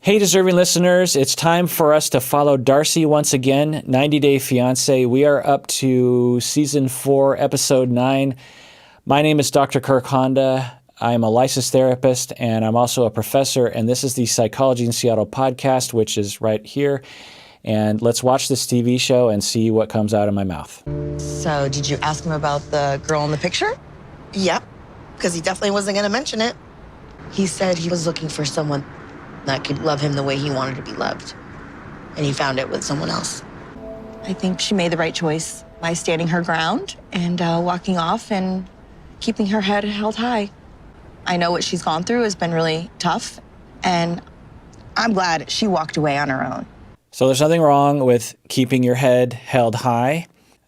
Hey, deserving listeners, it's time for us to follow Darcey once again, 90 Day Fiancé. We are up to Season 4, Episode 9. My name is Dr. Kirk Honda. I'm a licensed therapist, and I'm also a professor, and this is the Psychology in Seattle podcast, which is right here. And let's watch this TV show and see what comes out of my mouth. So, did you ask him about the girl in the picture? Yep, because he definitely wasn't going to mention it. He said he was looking for someone that could love him the way he wanted to be loved. And he found it with someone else. I think she made the right choice by standing her ground and walking off and keeping her head held high. I know what she's gone through has been really tough, and I'm glad she walked away on her own. So there's nothing wrong with keeping your head held high.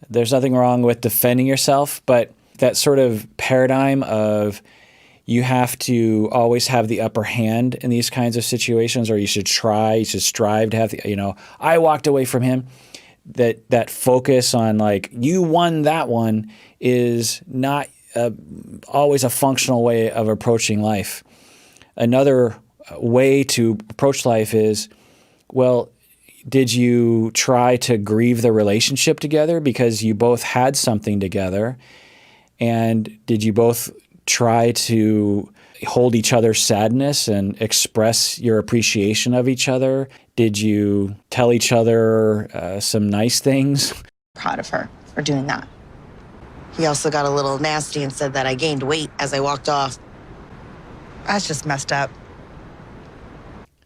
There's nothing wrong with defending yourself, but that sort of paradigm of you have to always have the upper hand in these kinds of situations, or you should strive to have the, I walked away from him. That focus on like, you won that one is not always a functional way of approaching life. Another way to approach life is, well, did you try to grieve the relationship together because you both had something together? And did you both try to hold each other's sadness and express your appreciation of each other? Did you tell each other some nice things? Proud of her for doing that. He also got a little nasty and said that I gained weight as I walked off. That's just messed up.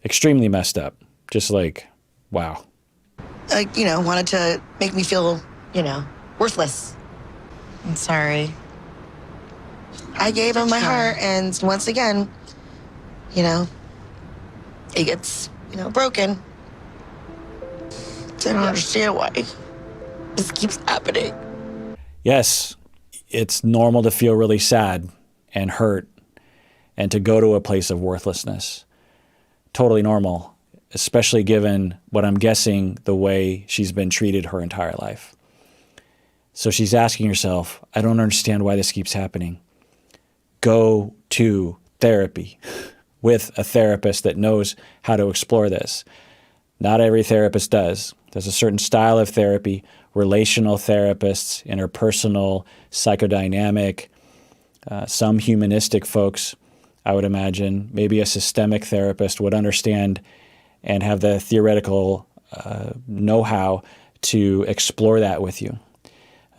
Extremely messed up. Just like, wow. Like, wanted to make me feel, worthless. I'm sorry. I gave him my heart, and once again, it gets, broken. I don't understand why this keeps happening. Yes, it's normal to feel really sad and hurt and to go to a place of worthlessness. Totally normal, especially given what I'm guessing the way she's been treated her entire life. So she's asking herself, I don't understand why this keeps happening. Go to therapy with a therapist that knows how to explore this. Not every therapist does. There's a certain style of therapy, relational therapists, interpersonal, psychodynamic, some humanistic folks, I would imagine. Maybe a systemic therapist would understand and have the theoretical know-how to explore that with you.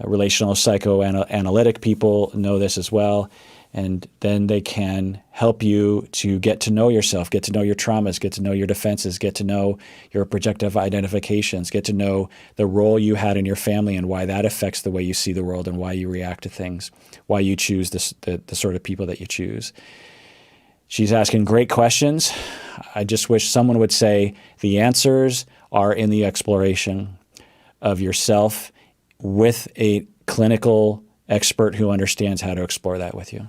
Relational psychoanalytic people know this as well. And then they can help you to get to know yourself, get to know your traumas, get to know your defenses, get to know your projective identifications, get to know the role you had in your family and why that affects the way you see the world and why you react to things, why you choose the sort of people that you choose. She's asking great questions. I just wish someone would say the answers are in the exploration of yourself with a clinical expert who understands how to explore that with you.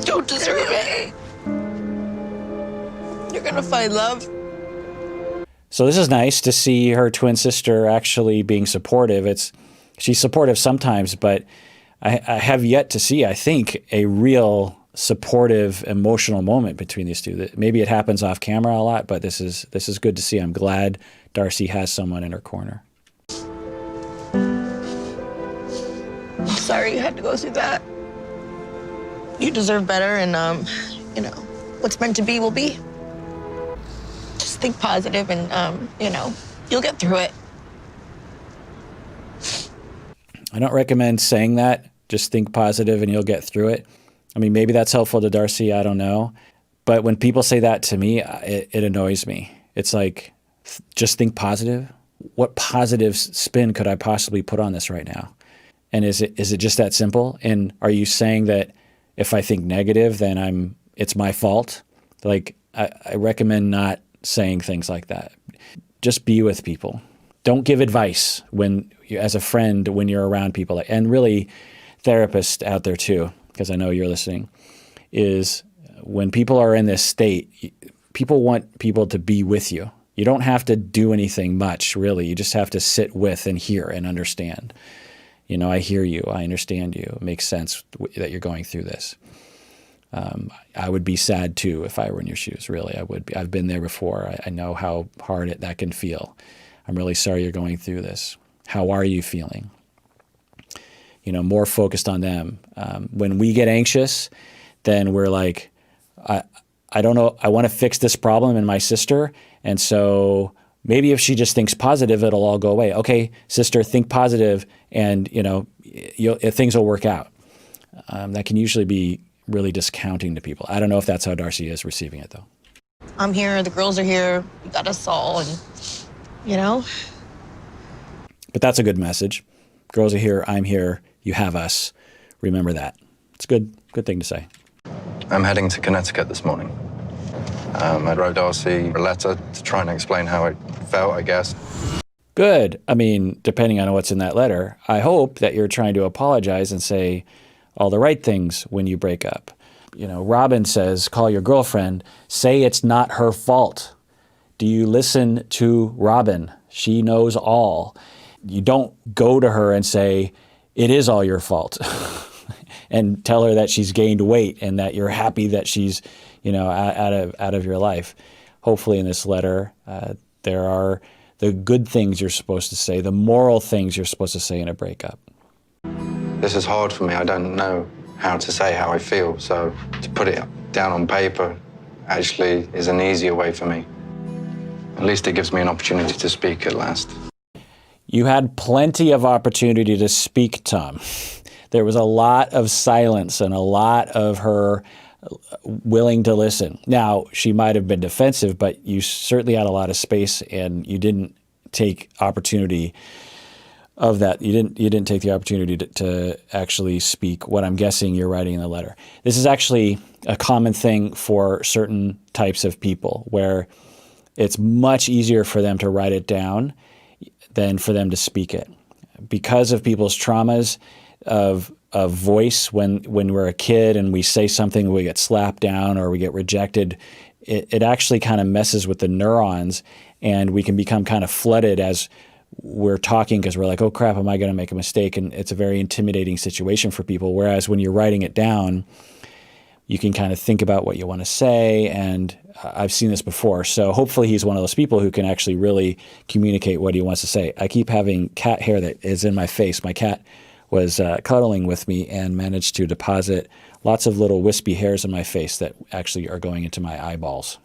Don't deserve it. You're gonna find love. So this is nice to see her twin sister actually being supportive. She's supportive sometimes, but I have yet to see, I think, a real supportive emotional moment between these two. Maybe it happens off camera a lot, but this is good to see. I'm glad Darcey has someone in her corner. I'm sorry you had to go through that. You deserve better, and what's meant to be will be. Just think positive, and you'll get through it. I don't recommend saying that. Just think positive and you'll get through it. I mean, maybe that's helpful to Darcey, I don't know. But when people say that to me, it annoys me. It's like, just think positive? What positive spin could I possibly put on this right now? And is it just that simple? And are you saying that if I think negative, then it's my fault? Like, I recommend not saying things like that. Just be with people. Don't give advice as a friend when you're around people. And really, therapists out there too, because I know you're listening, is when people are in this state, people want people to be with you. You don't have to do anything much, really. You just have to sit with and hear and understand. I hear you. I understand you. It makes sense that you're going through this. I would be sad too if I were in your shoes, really. I would be. I've been there before. I know how hard that can feel. I'm really sorry you're going through this. How are you feeling? You know, more focused on them. When we get anxious, then we're like, I don't know, I want to fix this problem in my sister. And so maybe if she just thinks positive, it'll all go away. Okay, sister, think positive, and you know, things will work out. That can usually be really discounting to people. I don't know if that's how Darcey is receiving it, though. I'm here, the girls are here, we got us all, and, you know. But that's a good message. Girls are here, I'm here, you have us. Remember that. It's a good thing to say. I'm heading to Connecticut this morning. I wrote Darcey a letter to try and explain how I felt, I guess. Good. I mean, depending on what's in that letter, I hope that you're trying to apologize and say all the right things when you break up. You know, Robin says, call your girlfriend, say it's not her fault. Do you listen to Robin? She knows all. You don't go to her and say, it is all your fault. And tell her that she's gained weight and that you're happy that she's, you know, out of your life. Hopefully in this letter, there are the good things you're supposed to say, the moral things you're supposed to say in a breakup. This is hard for me. I don't know how to say how I feel, so to put it down on paper actually is an easier way for me. At least it gives me an opportunity to speak at last. You had plenty of opportunity to speak, Tom. There was a lot of silence and a lot of her willing to listen. Now, she might have been defensive, but you certainly had a lot of space, and you didn't take opportunity of that. You didn't take the opportunity to actually speak what I'm guessing you're writing in the letter. This is actually a common thing for certain types of people, where it's much easier for them to write it down than for them to speak it. Because of people's traumas of voice, when we're a kid and we say something, we get slapped down or we get rejected, it actually kind of messes with the neurons, and we can become kind of flooded as we're talking because we're like, oh crap, am I going to make a mistake? And it's a very intimidating situation for people. Whereas when you're writing it down, you can kind of think about what you want to say, and I've seen this before. So hopefully he's one of those people who can actually really communicate what he wants to say. I keep having cat hair that is in my face. My cat was cuddling with me and managed to deposit lots of little wispy hairs in my face that actually are going into my eyeballs.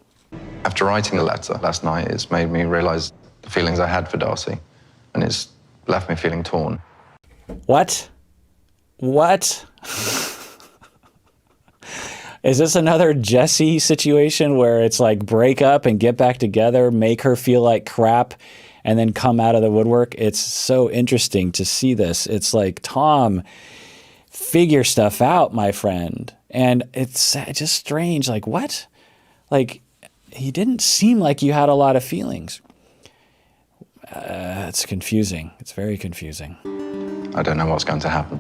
After writing the letter last night, it's made me realize the feelings I had for Darcey, and it's left me feeling torn. What? What? Is this another Jessie situation where it's like break up and get back together, make her feel like crap, and then come out of the woodwork? It's so interesting to see this. It's like, Tom, figure stuff out, my friend. And it's just strange. Like, what? Like, he didn't seem like you had a lot of feelings. It's confusing. It's very confusing. I don't know what's going to happen.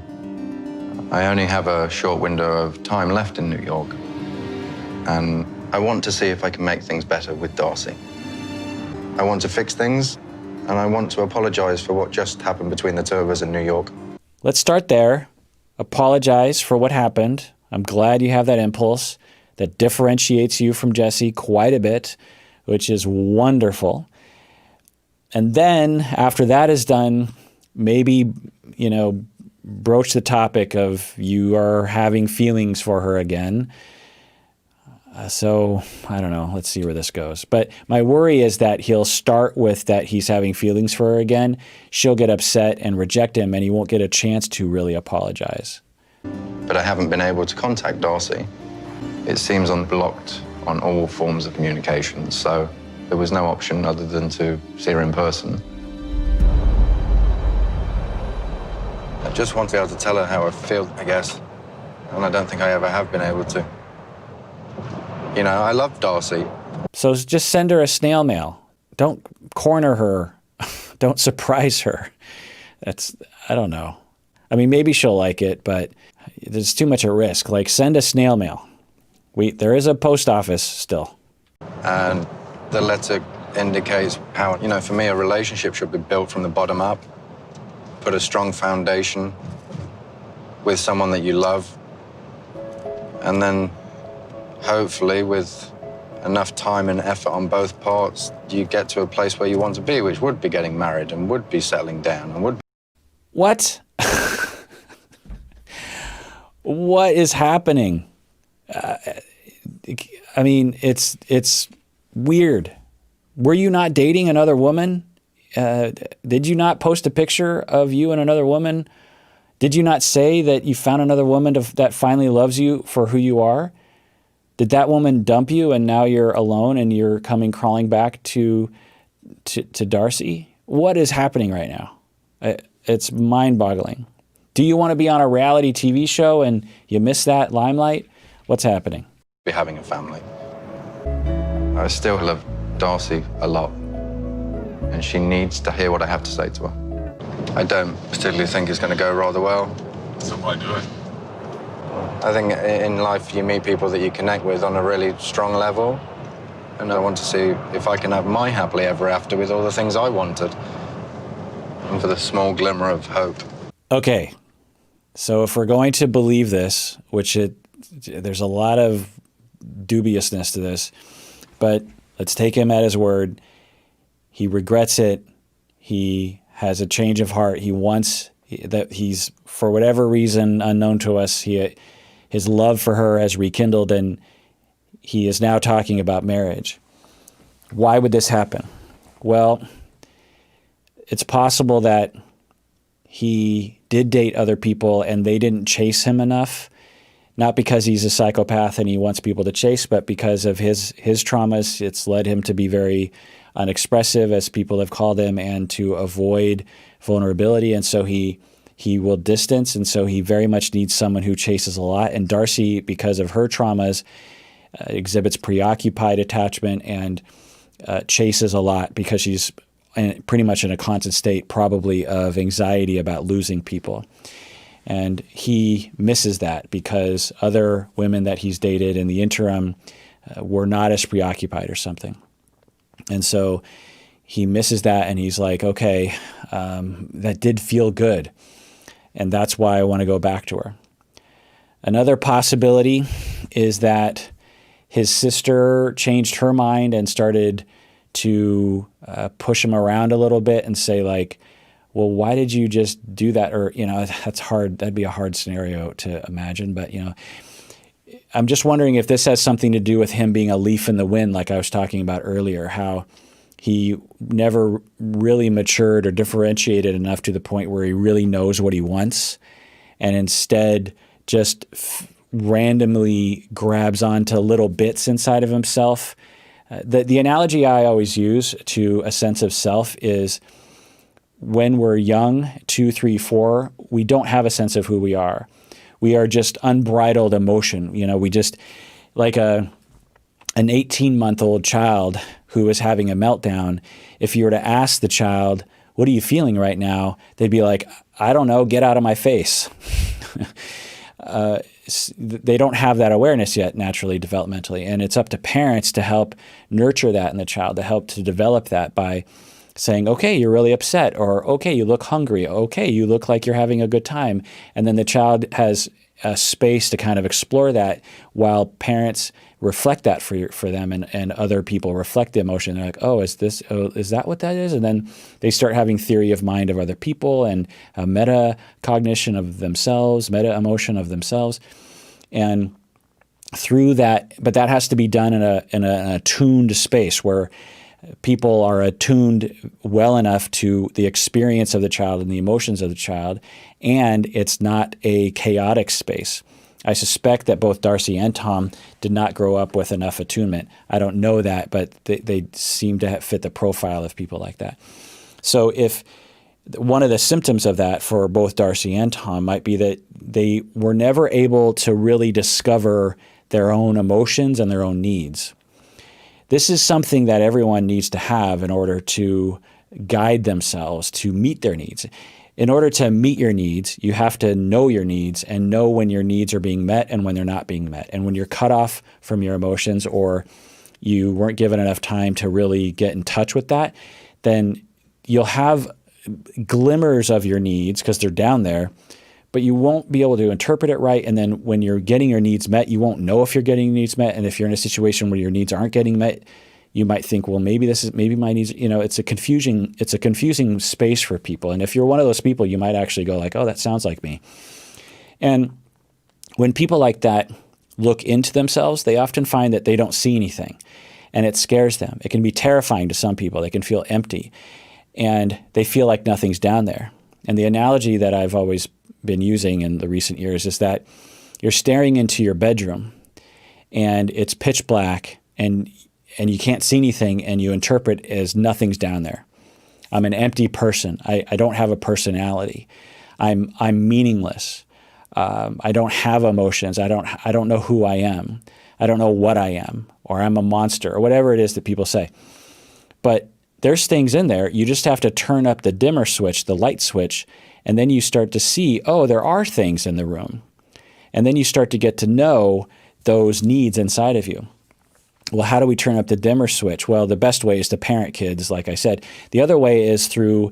I only have a short window of time left in New York, and I want to see if I can make things better with Darcey. I want to fix things, and I want to apologize for what just happened between the two of us in New York. Let's start there. Apologize for what happened. I'm glad you have that impulse that differentiates you from Jessie quite a bit, which is wonderful. And then after that is done, maybe, you know, broach the topic of you are having feelings for her again. So I don't know. Let's see where this goes. But my worry is that he'll start with that he's having feelings for her again. She'll get upset and reject him, and he won't get a chance to really apologize. But I haven't been able to contact Darcey. It seems unblocked on all forms of communication, so there was no option other than to see her in person. I just want to be able to tell her how I feel, I guess, and I don't think I ever have been able to. You know, I love Darcey. So just send her a snail mail. Don't corner her. Don't surprise her. I don't know. I mean, maybe she'll like it, but there's too much at risk. Like, send a snail mail. There is a post office still. And the letter indicates how, you know, for me, a relationship should be built from the bottom up. Put a strong foundation with someone that you love, and then hopefully with enough time and effort on both parts, you get to a place where you want to be, which would be getting married and would be settling down and would. What? What is happening? I mean, it's weird. Were you not dating another woman? Did you not post a picture of you and another woman? Did you not say that you found another woman that finally loves you for who you are? Did that woman dump you and now you're alone and you're coming crawling back to Darcey? What is happening right now? It's mind-boggling. Do you want to be on a reality TV show and you miss that limelight? What's happening? Be having a family. I still love Darcey a lot, and she needs to hear what I have to say to her. I don't particularly think it's going to go rather well. So why do it? I think in life you meet people that you connect with on a really strong level, and I want to see if I can have my happily ever after with all the things I wanted, and for the small glimmer of hope. Okay, so if we're going to believe this, which there's a lot of dubiousness to this, but let's take him at his word. He regrets it. He has a change of heart. He wants that he's, for whatever reason unknown to us, his love for her has rekindled, and he is now talking about marriage. Why would this happen? Well, it's possible that he did date other people and they didn't chase him enough, not because he's a psychopath and he wants people to chase, but because of his traumas. It's led him to be very unexpressive, as people have called him, and to avoid vulnerability. And so he will distance, and so he very much needs someone who chases a lot. And Darcey, because of her traumas, exhibits preoccupied attachment and chases a lot because she's pretty much in a constant state, probably, of anxiety about losing people. And he misses that because other women that he's dated in the interim were not as preoccupied or something. And so he misses that, and he's like, okay, that did feel good, and that's why I want to go back to her. Another possibility is that his sister changed her mind and started to push him around a little bit and say, like, well, why did you just do that? Or, that's hard. That'd be a hard scenario to imagine. But, I'm just wondering if this has something to do with him being a leaf in the wind, like I was talking about earlier, how he never really matured or differentiated enough to the point where he really knows what he wants, and instead just randomly grabs onto little bits inside of himself. The analogy I always use to a sense of self is when we're young, 2, 3, 4, we don't have a sense of who we are. We are just unbridled emotion. We just, like an 18-month-old child who is having a meltdown, if you were to ask the child, what are you feeling right now? They'd be like, I don't know, get out of my face. They don't have that awareness yet, naturally, developmentally. And it's up to parents to help nurture that in the child, to help to develop that by saying, okay, you're really upset, or okay, you look hungry, okay, you look like you're having a good time. And then the child has a space to kind of explore that while parents reflect that for them, and other people reflect the emotion. They're like, is that what that is? And then they start having theory of mind of other people and a meta-cognition of themselves, meta-emotion of themselves. And through that, but that has to be done in an attuned space where people are attuned well enough to the experience of the child and the emotions of the child, and it's not a chaotic space. I suspect that both Darcey and Tom did not grow up with enough attunement. I don't know that, but they seem to fit the profile of people like that. So if one of the symptoms of that for both Darcey and Tom might be that they were never able to really discover their own emotions and their own needs. This is something that everyone needs to have in order to guide themselves to meet their needs. In order to meet your needs, you have to know your needs and know when your needs are being met and when they're not being met. And when you're cut off from your emotions, or you weren't given enough time to really get in touch with that, then you'll have glimmers of your needs because they're down there, but you won't be able to interpret it right. And then when you're getting your needs met, you won't know if you're getting your needs met. And if you're in a situation where your needs aren't getting met, you might think, well, maybe my needs, it's a confusing space for people. And if you're one of those people, you might actually go like, oh, that sounds like me. And when people like that look into themselves, they often find that they don't see anything, and it scares them. It can be terrifying to some people. They can feel empty, and they feel like nothing's down there. And the analogy that I've always been using in the recent years is that you're staring into your bedroom, and it's pitch black, and you can't see anything, and you interpret as nothing's down there. I'm an empty person. I don't have a personality. I'm meaningless. I don't have emotions. I don't know who I am. I don't know what I am, or I'm a monster, or whatever it is that people say. But there's things in there. You just have to turn up the dimmer switch, the light switch, and then you start to see, oh, there are things in the room. And then you start to get to know those needs inside of you. Well, how do we turn up the dimmer switch? Well, the best way is to parent kids, like I said. The other way is through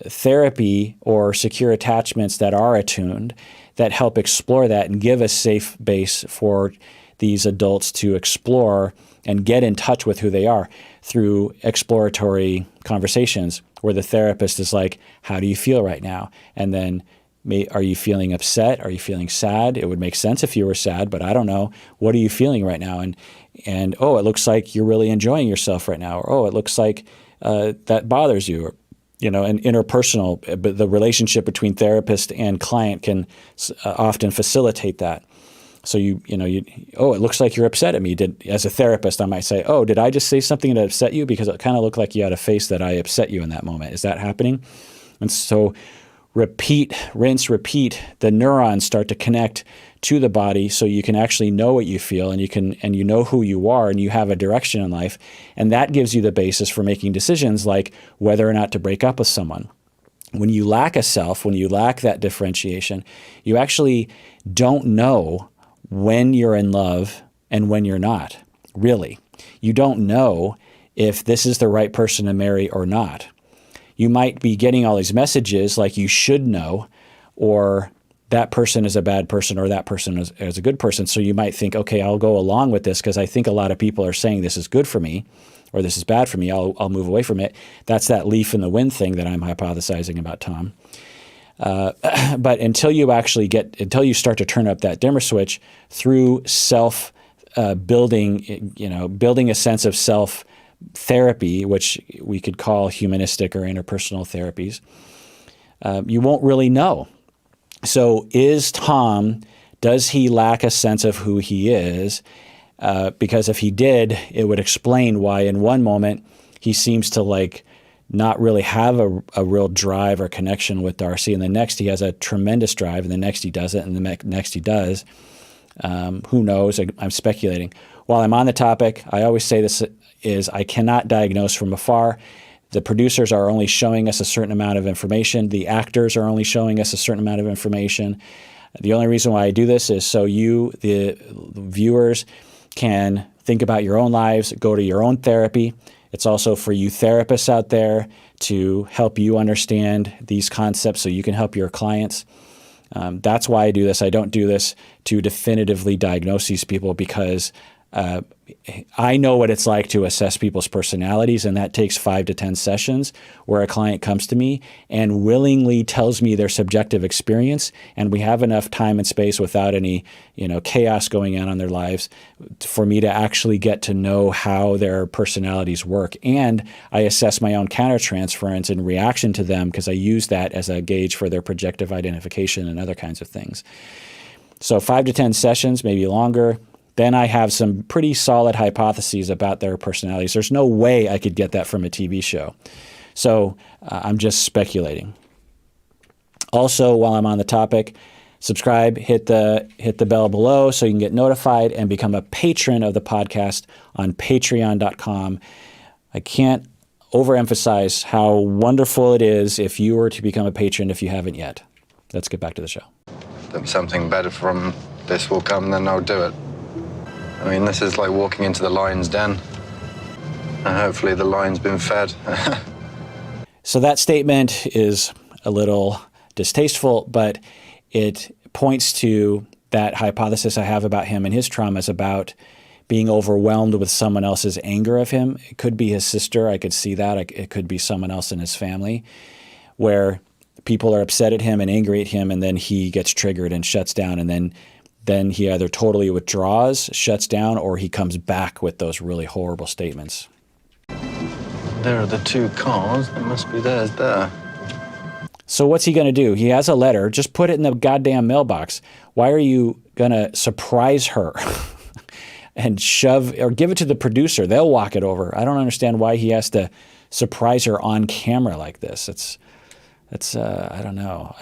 therapy or secure attachments that are attuned, that help explore that and give a safe base for these adults to explore and get in touch with who they are through exploratory conversations where the therapist is like, how do you feel right now? And then, are you feeling upset? Are you feeling sad? It would make sense if you were sad, but I don't know. What are you feeling right now? And oh, it looks like you're really enjoying yourself right now. Or, oh, it looks like that bothers you. Or, and interpersonal, but the relationship between therapist and client can often facilitate that. So oh, it looks like you're upset at me. As a therapist, I might say, oh, did I just say something that upset you? Because it kind of looked like you had a face that I upset you in that moment. Is that happening? And so repeat, rinse, repeat. The neurons start to connect to the body, so you can actually know what you feel, and you know who you are, and you have a direction in life, and that gives you the basis for making decisions like whether or not to break up with someone. When you lack a self, when you lack that differentiation, you actually don't know when you're in love and when you're not. Really, you don't know if this is the right person to marry or not. You might be getting all these messages like you should know, or that person is a bad person, or that person is a good person. So you might think, okay, I'll go along with this because I think a lot of people are saying this is good for me or this is bad for me. I'll move away from it. That's that leaf in the wind thing that I'm hypothesizing about Tom. But until you start to turn up that dimmer switch through self building, building a sense of self therapy, which we could call humanistic or interpersonal therapies, you won't really know. So does he lack a sense of who he is? Because if he did, it would explain why in one moment he seems to not really have a real drive or connection with Darcey, and the next he has a tremendous drive, and the next he doesn't, and the next he does. Who knows? I'm speculating. While I'm on the topic, I always say this is I cannot diagnose from afar. The producers are only showing us a certain amount of information. The actors are only showing us a certain amount of information. The only reason why I do this is so you, the viewers, can think about your own lives, go to your own therapy. It's also for you therapists out there to help you understand these concepts so you can help your clients. That's why I do this. I don't do this to definitively diagnose these people because I know what it's like to assess people's personalities, and that takes 5 to 10 sessions where a client comes to me and willingly tells me their subjective experience, and we have enough time and space without any chaos going on in their lives for me to actually get to know how their personalities work. And I assess my own countertransference in reaction to them because I use that as a gauge for their projective identification and other kinds of things. So 5 to 10 sessions, maybe longer. Then I have some pretty solid hypotheses about their personalities. There's no way I could get that from a TV show. So I'm just speculating. Also, while I'm on the topic, subscribe, hit the bell below so you can get notified and become a patron of the podcast on patreon.com. I can't overemphasize how wonderful it is if you were to become a patron if you haven't yet. Let's get back to the show. If something better from this will come, then I'll do it. I mean, this is like walking into the lion's den, and hopefully the lion's been fed. So that statement is a little distasteful, but it points to that hypothesis I have about him and his traumas about being overwhelmed with someone else's anger of him. It could be his sister. I could see that. It could be someone else in his family where people are upset at him and angry at him, and then he gets triggered and shuts down, and then he either totally withdraws, shuts down, or he comes back with those really horrible statements. There are the 2 cars. There must be theirs there. So what's he going to do? He has a letter. Just put it in the goddamn mailbox. Why are you going to surprise her and shove or give it to the producer? They'll walk it over. I don't understand why he has to surprise her on camera like this. It's I don't know.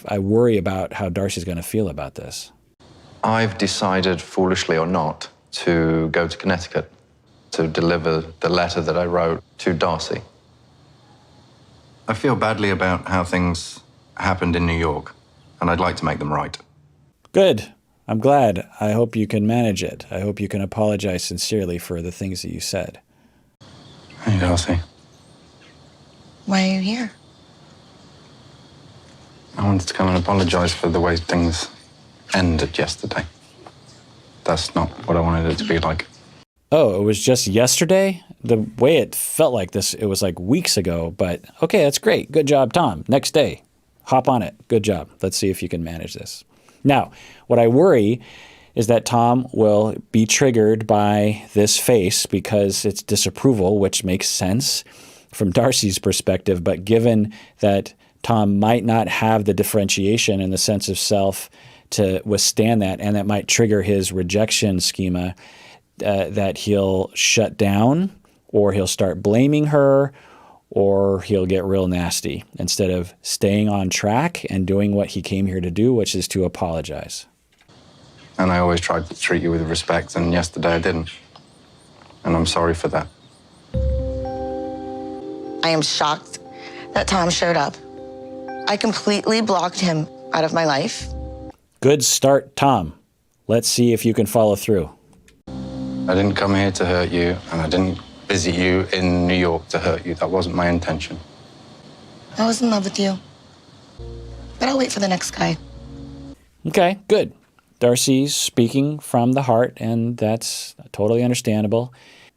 I worry about how Darcey's going to feel about this. I've decided, foolishly or not, to go to Connecticut to deliver the letter that I wrote to Darcey. I feel badly about how things happened in New York, and I'd like to make them right. Good. I'm glad. I hope you can manage it. I hope you can apologize sincerely for the things that you said. Hey, Darcey. Why are you here? I wanted to come and apologize for the way things ended yesterday. That's not what I wanted it to be like. Oh, it was just yesterday? The way it felt like this, it was like weeks ago, but okay, that's great. Good job, Tom. Next day, hop on it. Good job. Let's see if you can manage this. Now, what I worry is that Tom will be triggered by this face because it's disapproval, which makes sense from Darcey's perspective, but given that Tom might not have the differentiation and the sense of self to withstand that, and that might trigger his rejection schema, that he'll shut down, or he'll start blaming her, or he'll get real nasty instead of staying on track and doing what he came here to do, which is to apologize. And I always tried to treat you with respect, and yesterday I didn't. And I'm sorry for that. I am shocked that Tom showed up. I completely blocked him out of my life. Good start, Tom. Let's see if you can follow through. I didn't come here to hurt you, and I didn't visit you in New York to hurt you. That wasn't my intention. I was in love with you. But I'll wait for the next guy. Okay, good. Darcey's speaking from the heart, and that's totally understandable.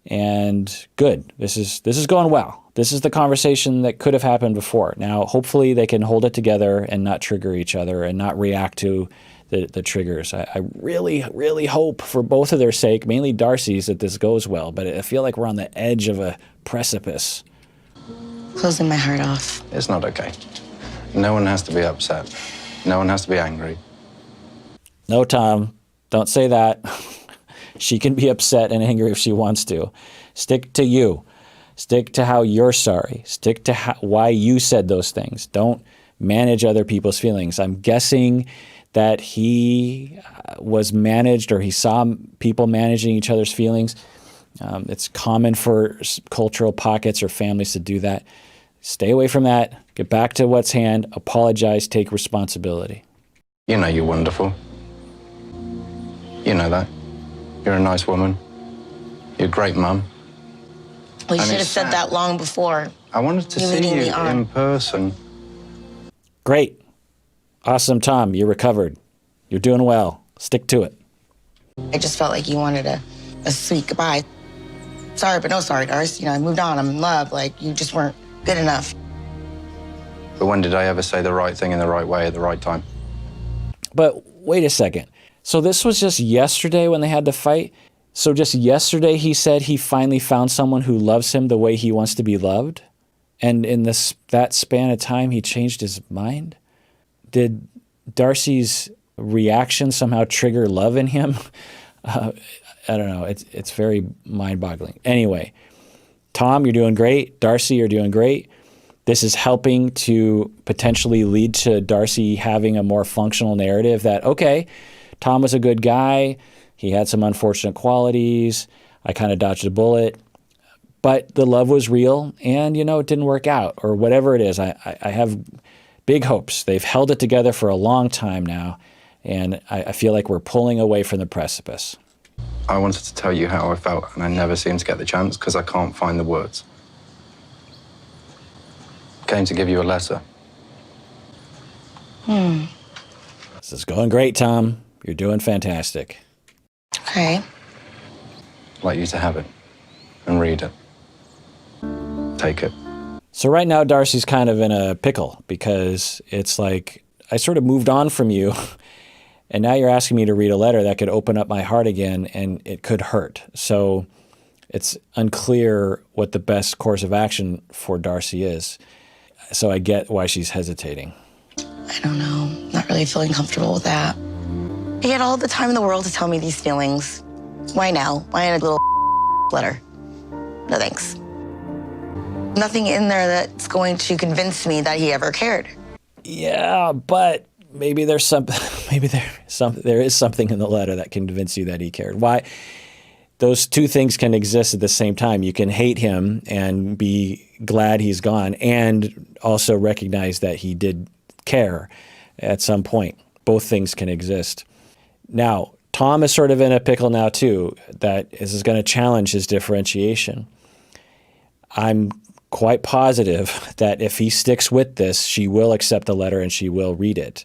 And good. This is going well. This is the conversation that could have happened before. Now, hopefully they can hold it together and not trigger each other and not react to the triggers. I really, really hope for both of their sake, mainly Darcey's, that this goes well. But I feel like we're on the edge of a precipice. Closing my heart off. It's not okay. No one has to be upset. No one has to be angry. No, Tom, don't say that. She can be upset and angry if she wants to. Stick to you. Stick to how you're sorry. Stick to why you said those things. Don't manage other people's feelings. I'm guessing that he was managed, or he saw people managing each other's feelings. It's common for cultural pockets or families to do that. Stay away from that. Get back to what's hand. Apologize. Take responsibility. You know you're wonderful. You know that. You're a nice woman. You're a great mum. We And should have it's said sad. that long before. I wanted to You see leading you me on. in person. Great. Awesome, Tom. You're recovered. You're doing well. Stick to it. I just felt like you wanted a sweet goodbye. Sorry, but no sorry, Darcey. You know, I moved on. I'm in love. Like, you just weren't good enough. But when did I ever say the right thing in the right way at the right time? But wait a second. So this was just yesterday when they had to fight? So just yesterday he said he finally found someone who loves him the way he wants to be loved? And in that span of time, he changed his mind? Did Darcey's reaction somehow trigger love in him? I don't know. It's very mind-boggling. Anyway, Tom, you're doing great. Darcey, you're doing great. This is helping to potentially lead to Darcey having a more functional narrative that, okay, Tom was a good guy. He had some unfortunate qualities. I kind of dodged a bullet. But the love was real, and, it didn't work out, or whatever it is. I have big hopes. They've held it together for a long time now, and I feel like we're pulling away from the precipice. I wanted to tell you how I felt, and I never seem to get the chance because I can't find the words. Came to give you a letter. This is going great, Tom. You're doing fantastic. Okay. I'd like you to have it and read it. Take it. So right now, Darcey's kind of in a pickle because it's like, I sort of moved on from you, and now you're asking me to read a letter that could open up my heart again, and it could hurt. So it's unclear what the best course of action for Darcey is. So I get why she's hesitating. I don't know. Not really feeling comfortable with that. He had all the time in the world to tell me these feelings. Why now? Why in a little letter? No thanks. Nothing in there that's going to convince me that he ever cared. Yeah, but maybe there is something in the letter that can convince you that he cared. Why? Those two things can exist at the same time. You can hate him and be glad he's gone, and also recognize that he did care at some point. Both things can exist. Now, Tom is sort of in a pickle now too, that this is going to challenge his differentiation. I'm quite positive that if he sticks with this, she will accept the letter and she will read it.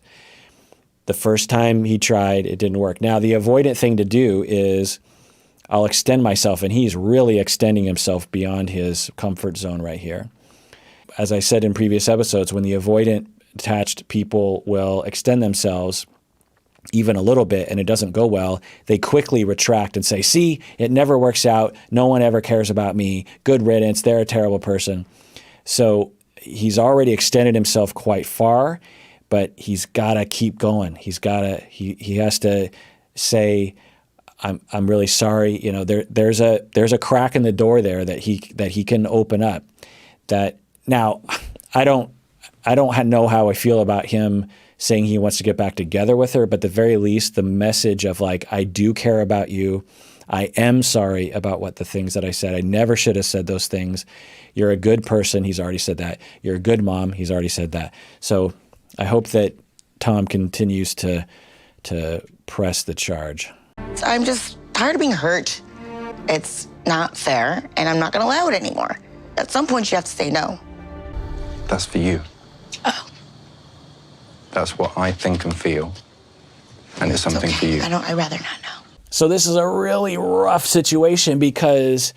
The first time he tried, it didn't work. Now, the avoidant thing to do is I'll extend myself, and he's really extending himself beyond his comfort zone right here. As I said in previous episodes, when the avoidant attached people will extend themselves even a little bit and it doesn't go well, they quickly retract and say, see, it never works out. No one ever cares about me. Good riddance. They're a terrible person. So he's already extended himself quite far, but he's got to keep going. He has to say, I'm really sorry. You know, there's a crack in the door there that he can open up. That now, I don't know how I feel about him saying he wants to get back together with her, but at the very least, the message of like, I do care about you. I am sorry about what the things that I said. I never should have said those things. You're a good person. He's already said that. You're a good mom. He's already said that. So I hope that Tom continues to press the charge. So I'm just tired of being hurt. It's not fair, and I'm not going to allow it anymore. At some point, you have to say no. That's for you. Oh. That's what I think and feel. And it's something for you. I'd rather not know. So this is a really rough situation because,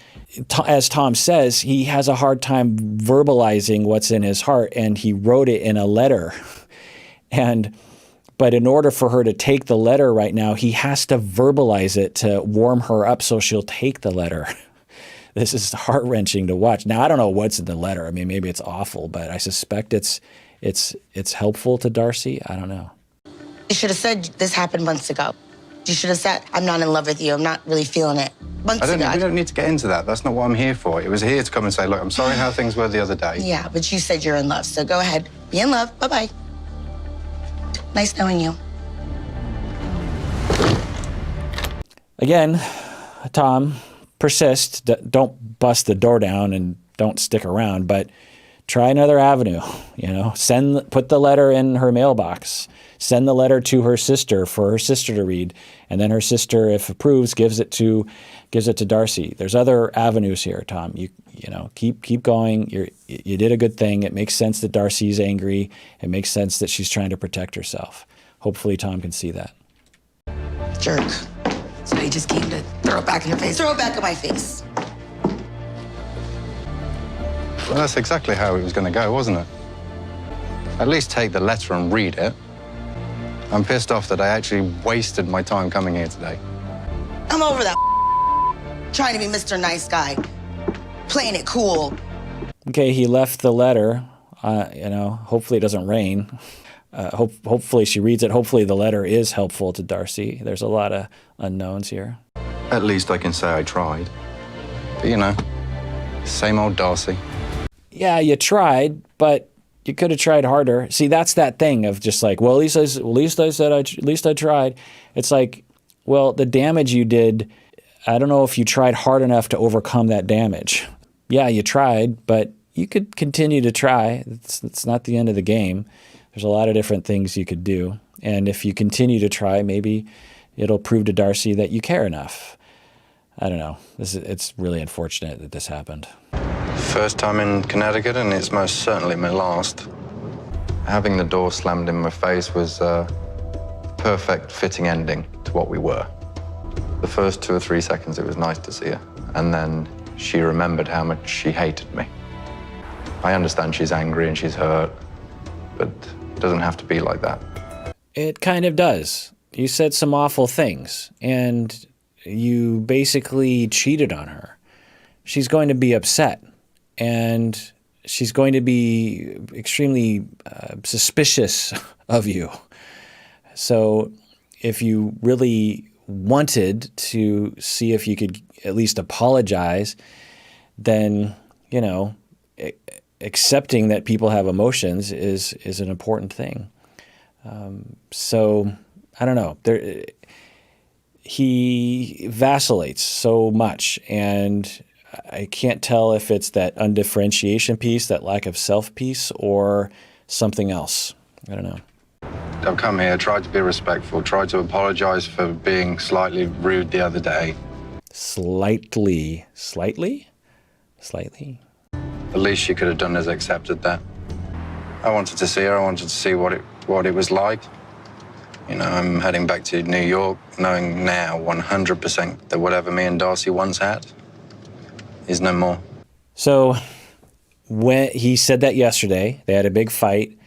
as Tom says, he has a hard time verbalizing what's in his heart, and he wrote it in a letter. But in order for her to take the letter right now, he has to verbalize it to warm her up so she'll take the letter. This is heart-wrenching to watch. Now, I don't know what's in the letter. I mean, maybe it's awful, but I suspect it's helpful to Darcey. I don't know. You should have said this happened months ago. You should have said, I'm not in love with you. I'm not really feeling it. Months ago. We don't need to get into that. That's not what I'm here for. It was here to come and say, look, I'm sorry how things were the other day. Yeah, but you said you're in love, so go ahead. Be in love. Bye-bye. Nice knowing you. Again, Tom, persist. Don't bust the door down and don't stick around, but try another avenue. You know, put the letter in her mailbox. Send the letter to her sister for her sister to read, and then her sister, if approves, gives it to Darcey. There's other avenues here, Tom. You know, keep going. You did a good thing. It makes sense that Darcey's angry. It makes sense that she's trying to protect herself. Hopefully, Tom can see that. Jerk. So he just came to throw it back in your face. Throw it back in my face. Well, that's exactly how it was going to go, wasn't it? At least take the letter and read it. I'm pissed off that I actually wasted my time coming here today. I'm over that. Trying to be Mr. Nice Guy. Playing it cool. Okay, he left the letter. You know, hopefully it doesn't rain. Hopefully she reads it. Hopefully the letter is helpful to Darcey. There's a lot of unknowns here. At least I can say I tried. But, you know, same old Darcey. Yeah, you tried, but you could have tried harder. See, that's that thing of just like, well, at least I tried. It's like, well, the damage you did, I don't know if you tried hard enough to overcome that damage. Yeah, you tried, but you could continue to try. It's not the end of the game. There's a lot of different things you could do. And if you continue to try, maybe it'll prove to Darcey that you care enough. I don't know. It's really unfortunate that this happened. First time in Connecticut, and it's most certainly my last. Having the door slammed in my face was perfect fitting ending to what we were. The first 2 or 3 seconds, it was nice to see her. And then she remembered how much she hated me. I understand she's angry and she's hurt, but it doesn't have to be like that. It kind of does. You said some awful things, and you basically cheated on her. She's going to be upset, and she's going to be extremely suspicious of you. So if you really wanted to see if you could at least apologize, then, you know, accepting that people have emotions is an important thing. So I don't know. He vacillates so much, and I can't tell if it's that undifferentiation piece, that lack of self piece, or something else. I don't know. I've come here, tried to be respectful, tried to apologize for being slightly rude the other day. Slightly? The least she could have done is accepted that. I wanted to see her, I wanted to see what it was like. You know, I'm heading back to New York, knowing now 100% that whatever me and Darcey once had is no more. So when he said that yesterday, they had a big fight,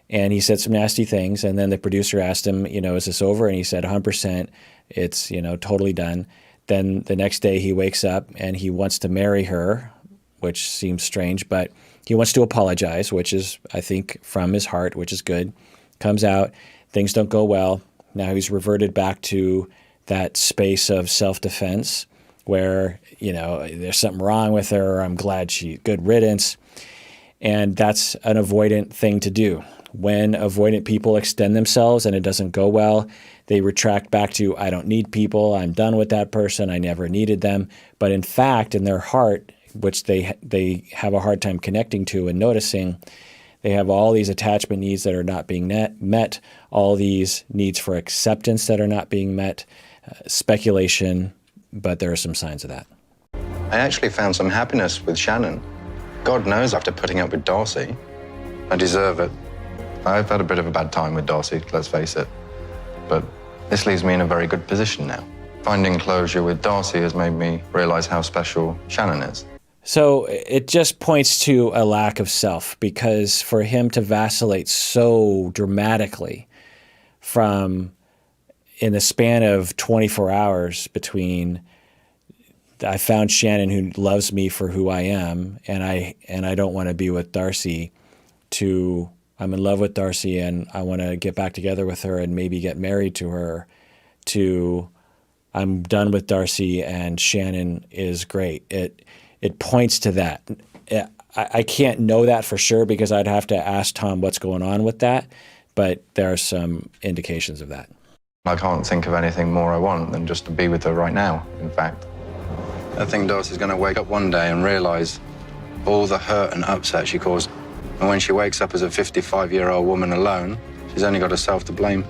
and he said some nasty things, and then the producer asked him, you know, is this over? And he said 100%, it's, you know, totally done. Then the next day he wakes up and he wants to marry her, which seems strange, but he wants to apologize, which is, I think, from his heart, which is good. Comes out, things don't go well. Now he's reverted back to that space of self-defense where, you know, there's something wrong with her. I'm glad good riddance. And that's an avoidant thing to do. When avoidant people extend themselves and it doesn't go well, they retract back to, I don't need people. I'm done with that person. I never needed them. But in fact, in their heart, which they have a hard time connecting to and noticing, they have all these attachment needs that are not being met, all these needs for acceptance that are not being met, speculation, but there are some signs of that. I actually found some happiness with Shannon. God knows after putting up with Darcey, I deserve it. I've had a bit of a bad time with Darcey, let's face it. But this leaves me in a very good position now. Finding closure with Darcey has made me realize how special Shannon is. So it just points to a lack of self, because for him to vacillate so dramatically from in the span of 24 hours between I found Shannon who loves me for who I am and I don't want to be with Darcey, to I'm in love with Darcey and I want to get back together with her and maybe get married to her, to I'm done with Darcey and Shannon is great. It points to that. I can't know that for sure because I'd have to ask Tom what's going on with that, but there are some indications of that. I can't think of anything more I want than just to be with her right now, in fact. I think Darcey's going to wake up one day and realize all the hurt and upset she caused. And when she wakes up as a 55-year-old woman alone, she's only got herself to blame.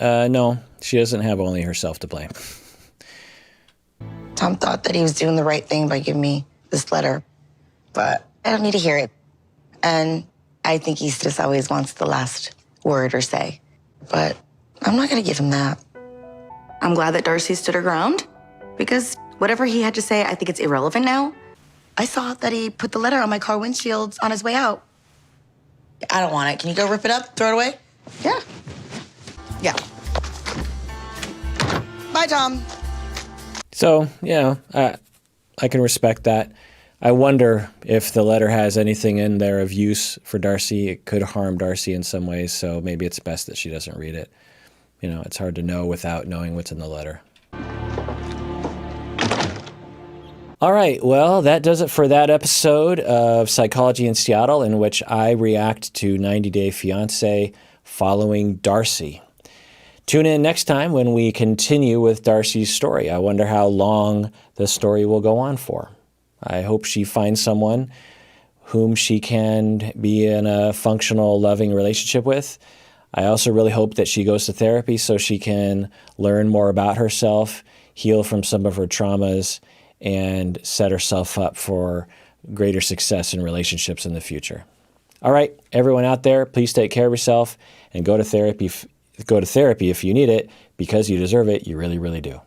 No, she doesn't have only herself to blame. Tom thought that he was doing the right thing by giving me this letter, but I don't need to hear it. And I think he just always wants the last word or say. But I'm not going to give him that. I'm glad that Darcey stood her ground, because whatever he had to say, I think it's irrelevant now. I saw that he put the letter on my car windshield on his way out. I don't want it. Can you go rip it up, throw it away? Yeah. Yeah. Bye, Tom. So, yeah, I can respect that. I wonder if the letter has anything in there of use for Darcey. It could harm Darcey in some ways, so maybe it's best that she doesn't read it. You know, it's hard to know without knowing what's in the letter. All right, well, that does it for that episode of Psychology in Seattle, in which I react to 90 Day Fiancé following Darcey. Tune in next time when we continue with Darcey's story. I wonder how long the story will go on for. I hope she finds someone whom she can be in a functional, loving relationship with. I also really hope that she goes to therapy so she can learn more about herself, heal from some of her traumas, and set herself up for greater success in relationships in the future. All right, everyone out there, please take care of yourself and go to therapy go to therapy if you need it because you deserve it. You really, really do.